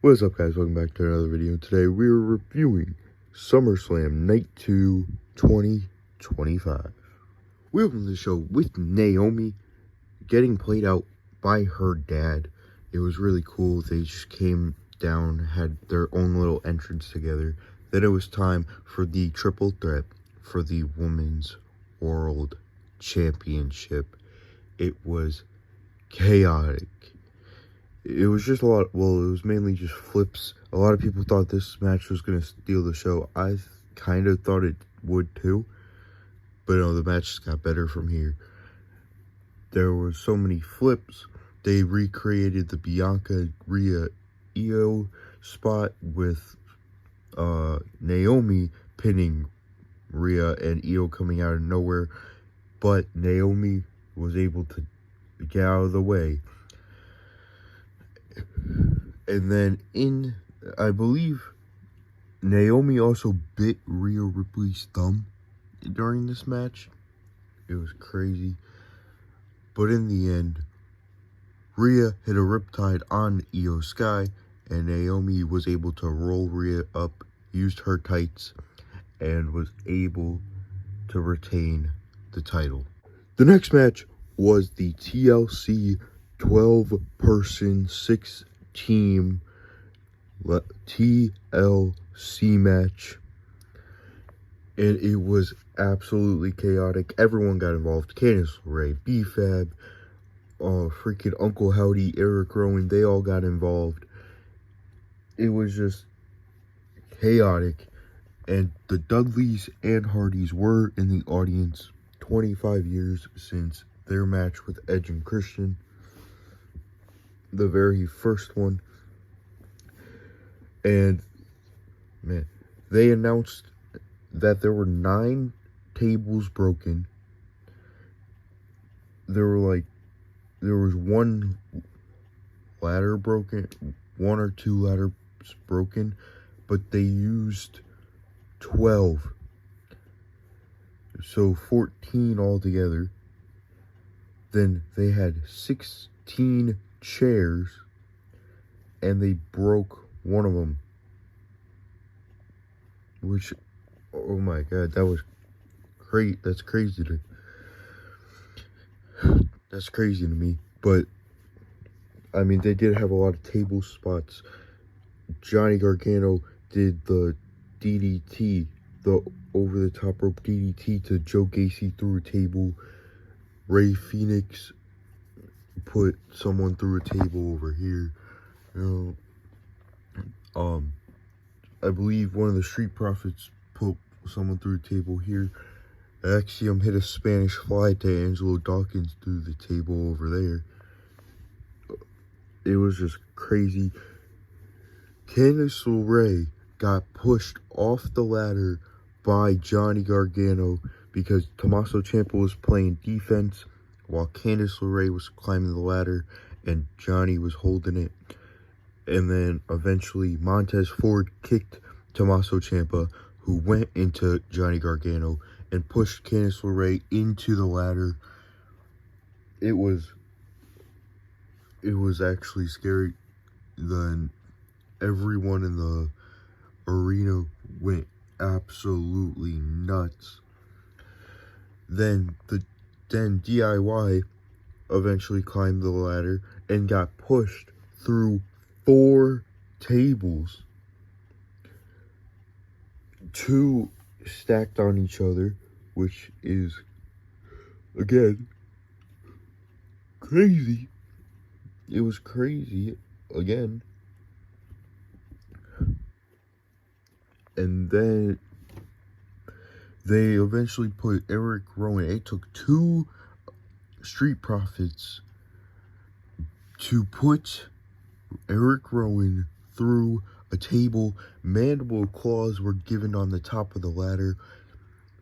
What's up, guys? Welcome back to another video. Today we are reviewing SummerSlam Night 2 2025. We opened the show with Naomi getting played out by her dad. It was really cool. They just came down, had their own little entrance together. Then it was time for the triple threat for the Women's World Championship. It was chaotic. It was just a lot, well, it was mainly just flips. A lot of people thought this match was going to steal the show. I kind of thought it would too. But no, the match just got better from here. There were so many flips. They recreated the Bianca Rhea Io spot with Naomi pinning Rhea and Io coming out of nowhere. But Naomi was able to get out of the way. And then I believe Naomi also bit Rhea Ripley's thumb during this match. It was crazy. But in the end, Rhea hit a riptide on Io Sky, and Naomi was able to roll Rhea up, used her tights, and was able to retain the title. The next match was the TLC 12-person 6-team TLC match, and it was absolutely chaotic. Everyone got involved. Candice LeRae, B-Fab, freaking Uncle Howdy, Eric Rowan, they all got involved. It was just chaotic, and the Dudleys and Hardys were in the audience. 25 years since their match with Edge and Christian, the very first one. And man, they announced that there were 9 tables broken. There was one ladder broken, 1 or 2 ladders broken, but they used 12. So 14 altogether. Then they had 16 chairs, and they broke one of them. Which, oh my god, that was great. That's crazy to me. But I mean, they did have a lot of table spots. Johnny Gargano did the DDT, the over the top rope DDT to Joe Gacy through a table. Ray Phoenix put someone through a table over here. I believe one of the Street Profits put someone through a table here. Axiom hit a Spanish fly to Angelo Dawkins through the table over there. It was just crazy. Candice LeRae got pushed off the ladder by Johnny Gargano because Tommaso Ciampa was playing defense while Candice LeRae was climbing the ladder and Johnny was holding it. And then eventually Montez Ford kicked Tommaso Ciampa, who went into Johnny Gargano and pushed Candice LeRae into the ladder. It was actually scary. Then everyone in the arena went absolutely nuts. Then DIY eventually climbed the ladder and got pushed through 4 tables, 2 stacked on each other, which is, again, crazy. It was crazy, again. And then they eventually put Eric Rowan. It took 2 Street Profits to put Eric Rowan through a table. Mandible claws were given on the top of the ladder.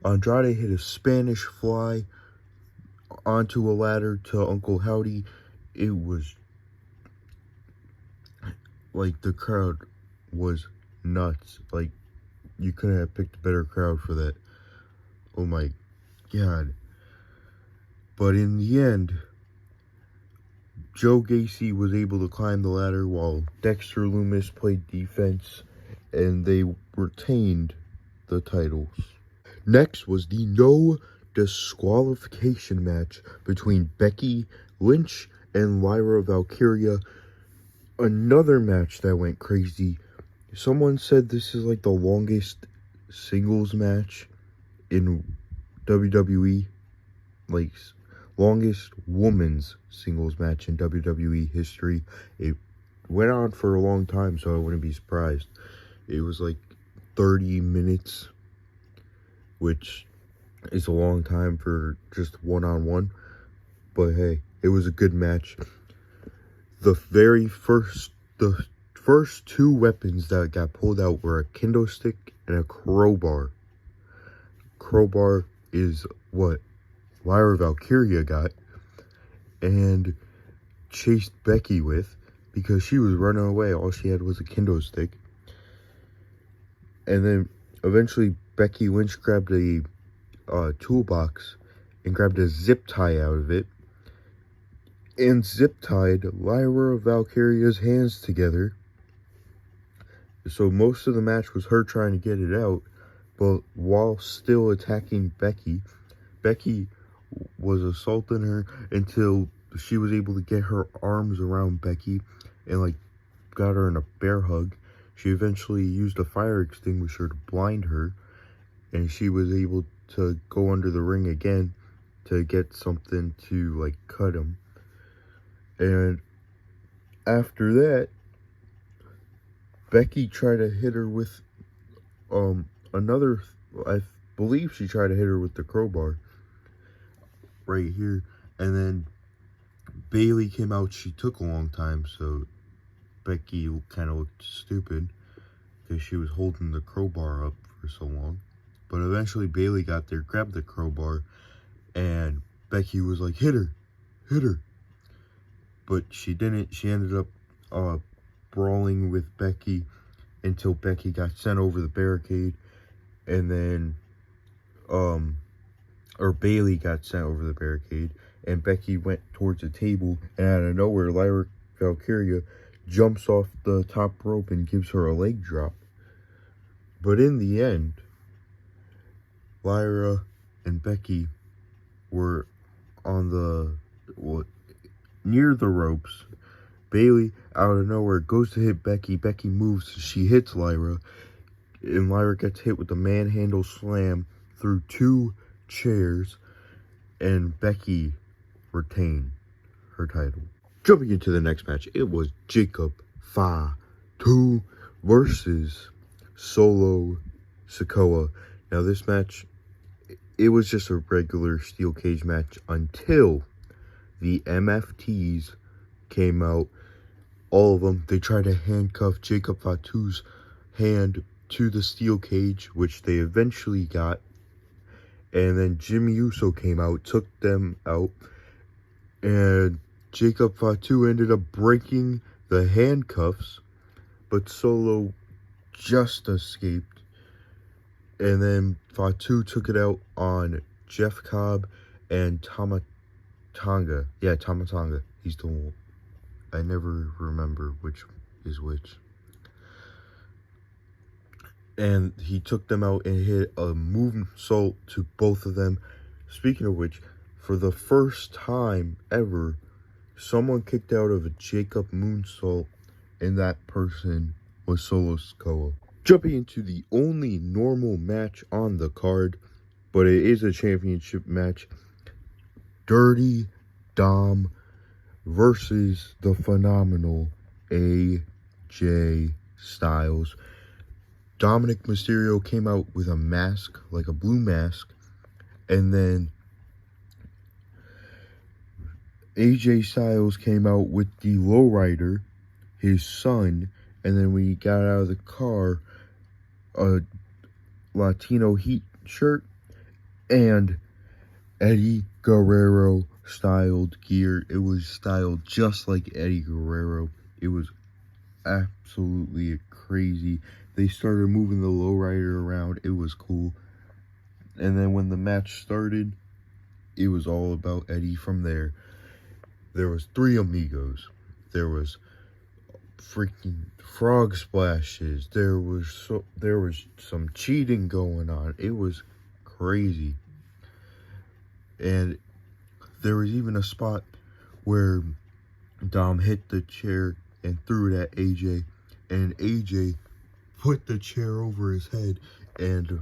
Andrade hit a Spanish fly onto a ladder to Uncle Howdy. It was like, the crowd was nuts. Like, you couldn't have picked a better crowd for that. Oh my god. But in the end, Joe Gacy was able to climb the ladder while Dexter Lumis played defense, and they retained the titles. Next was the no disqualification match between Becky Lynch and Lyra Valkyria. Another match that went crazy. Someone said this is like the longest singles match in WWE, like longest women's singles match in WWE history. It went on for a long time, so I wouldn't be surprised. It was like 30 minutes, which is a long time for just one-on-one, but hey, it was a good match. The first two weapons that got pulled out were a kendo stick and a crowbar. Crowbar is what Lyra Valkyria got and chased Becky with, because she was running away. All she had was a kendo stick. And then eventually Becky Lynch grabbed a toolbox and grabbed a zip tie out of it and zip tied Lyra Valkyria's hands together. So most of the match was her trying to get it out, but while still attacking Becky. Becky was assaulting her until she was able to get her arms around Becky and like got her in a bear hug. She eventually used a fire extinguisher to blind her, and she was able to go under the ring again to get something to like cut him. And after that, Becky tried to hit her with I believe she tried to hit her with the crowbar right here, and then Bailey came out. She took a long time, so Becky kind of looked stupid because she was holding the crowbar up for so long. But eventually Bailey got there, grabbed the crowbar, and Becky was like, hit her. But she didn't. She ended up brawling with Becky until Becky got sent over the barricade, and then Bailey got sent over the barricade, and Becky went towards the table, and out of nowhere Lyra Valkyria jumps off the top rope and gives her a leg drop. But in the end, Lyra and Becky were on near the ropes. Bailey, out of nowhere, goes to hit Becky. Becky moves. She hits Lyra. And Lyra gets hit with the manhandle slam through 2 chairs. And Becky retained her title. Jumping into the next match, it was Jacob Fatu versus Solo Sikoa. Now this match, it was just a regular steel cage match until the MFTs came out. All of them, they tried to handcuff Jacob Fatu's hand to the steel cage, which they eventually got. And then Jimmy Uso came out, took them out, and Jacob Fatu ended up breaking the handcuffs, but Solo just escaped. And then Fatu took it out on Jeff Cobb and Tama-Tonga. Yeah, Tama-Tonga. He's the one. I never remember which is which. And he took them out and hit a moonsault to both of them. Speaking of which, for the first time ever, someone kicked out of a Jacob moonsault, and that person was Solo Sikoa. Jumping into the only normal match on the card, but it is a championship match. Dirty Dom versus the phenomenal AJ Styles. Dominic Mysterio came out with a mask, like a blue mask, and then AJ Styles came out with the lowrider, his son, and then when he got out of the car, a Latino Heat shirt, and Eddie Guerrero styled gear. It was styled just like Eddie Guerrero. It was absolutely crazy. They started moving the lowrider around. It was cool. And then when the match started, it was all about Eddie from there. There was 3 amigos. There was freaking frog splashes. There was some cheating going on. It was crazy. And there was even a spot where Dom hit the chair and threw it at AJ, and AJ put the chair over his head and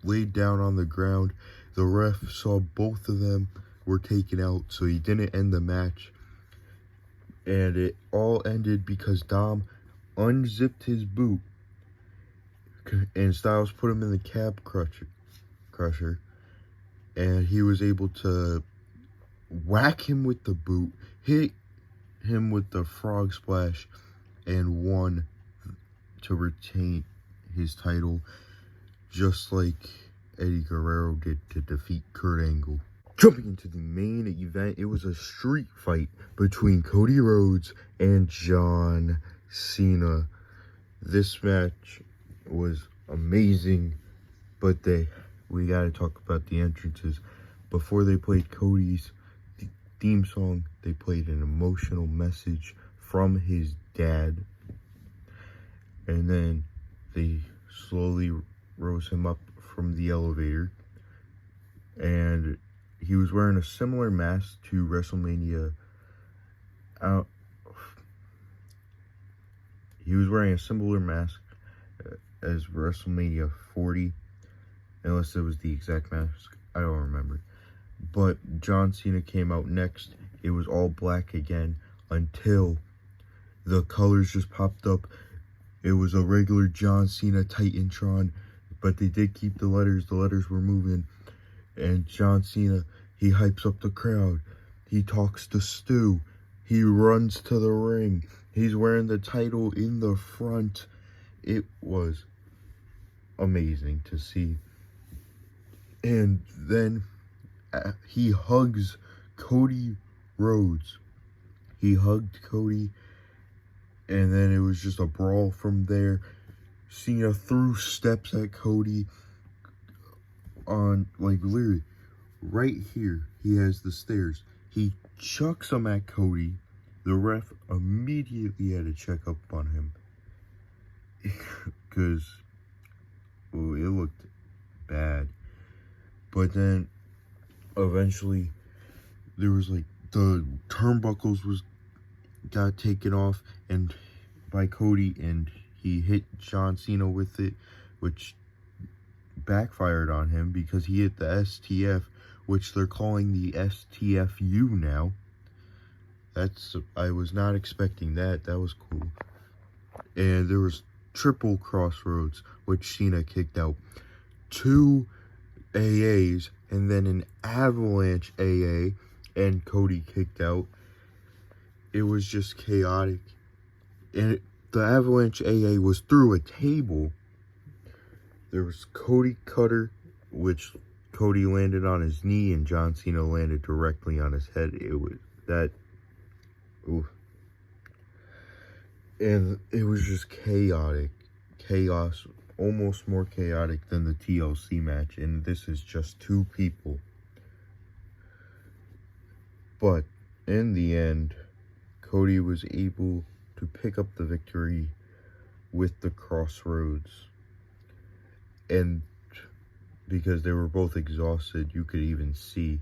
laid down on the ground. The ref saw both of them were taken out, so he didn't end the match. And it all ended because Dom unzipped his boot and Styles put him in the cab crusher, and he was able to whack him with the boot, hit him with the frog splash, and won to retain his title, just like Eddie Guerrero did to defeat Kurt Angle. Jumping into the main event, it was a street fight between Cody Rhodes and John Cena. This match was amazing, but we gotta talk about the entrances. Before they played Cody's theme song, they played an emotional message from his dad, and then they slowly rose him up from the elevator, and he was wearing a similar mask to WrestleMania. He was wearing a similar mask as WrestleMania 40, unless it was the exact mask. I don't remember. But John Cena came out next. It was all black again until the colors just popped up. It was a regular John Cena Titantron, but they did keep the letters. The letters were moving. And John Cena, he hypes up the crowd. He talks to Stu. He runs to the ring. He's wearing the title in the front. It was amazing to see. And then he hugs Cody Rhodes. He hugged Cody, and then it was just a brawl from there. Cena threw steps at Cody on, like, literally right here. He has the stairs. He chucks them at Cody. The ref immediately had to check up on him because it looked bad. But then eventually there was, like, the turnbuckles got taken off and by Cody, and he hit John Cena with it, which backfired on him because he hit the STF, which they're calling the STFU now. I was not expecting that. That was cool. And there was triple crossroads, which Cena kicked out. 2 AAs, and then an avalanche AA, and Cody kicked out. It was just chaotic. And the avalanche AA was through a table. There was Cody Cutter, which Cody landed on his knee, and John Cena landed directly on his head. It was that. Oof. And it was just chaotic. Chaos. Almost more chaotic than the TLC match. And this is just 2 people. But in the end, Cody was able to pick up the victory with the crossroads. And because they were both exhausted, you could even see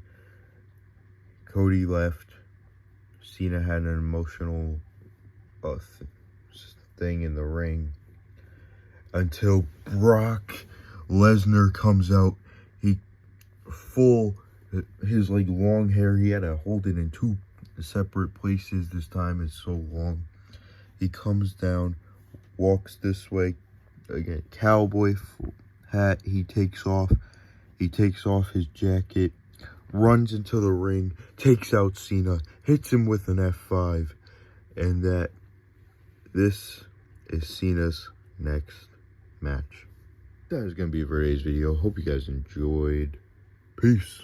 Cody left. Cena had an emotional thing in the ring until Brock Lesnar comes out. His like long hair, he had to hold it in 2 separate places this time. It's so long. He comes down, walks this way again, cowboy hat. He takes off his jacket, runs into the ring, takes out Cena, hits him with an F5, and this is Cena's next match. That is going to be it for today's video. Hope you guys enjoyed. Peace.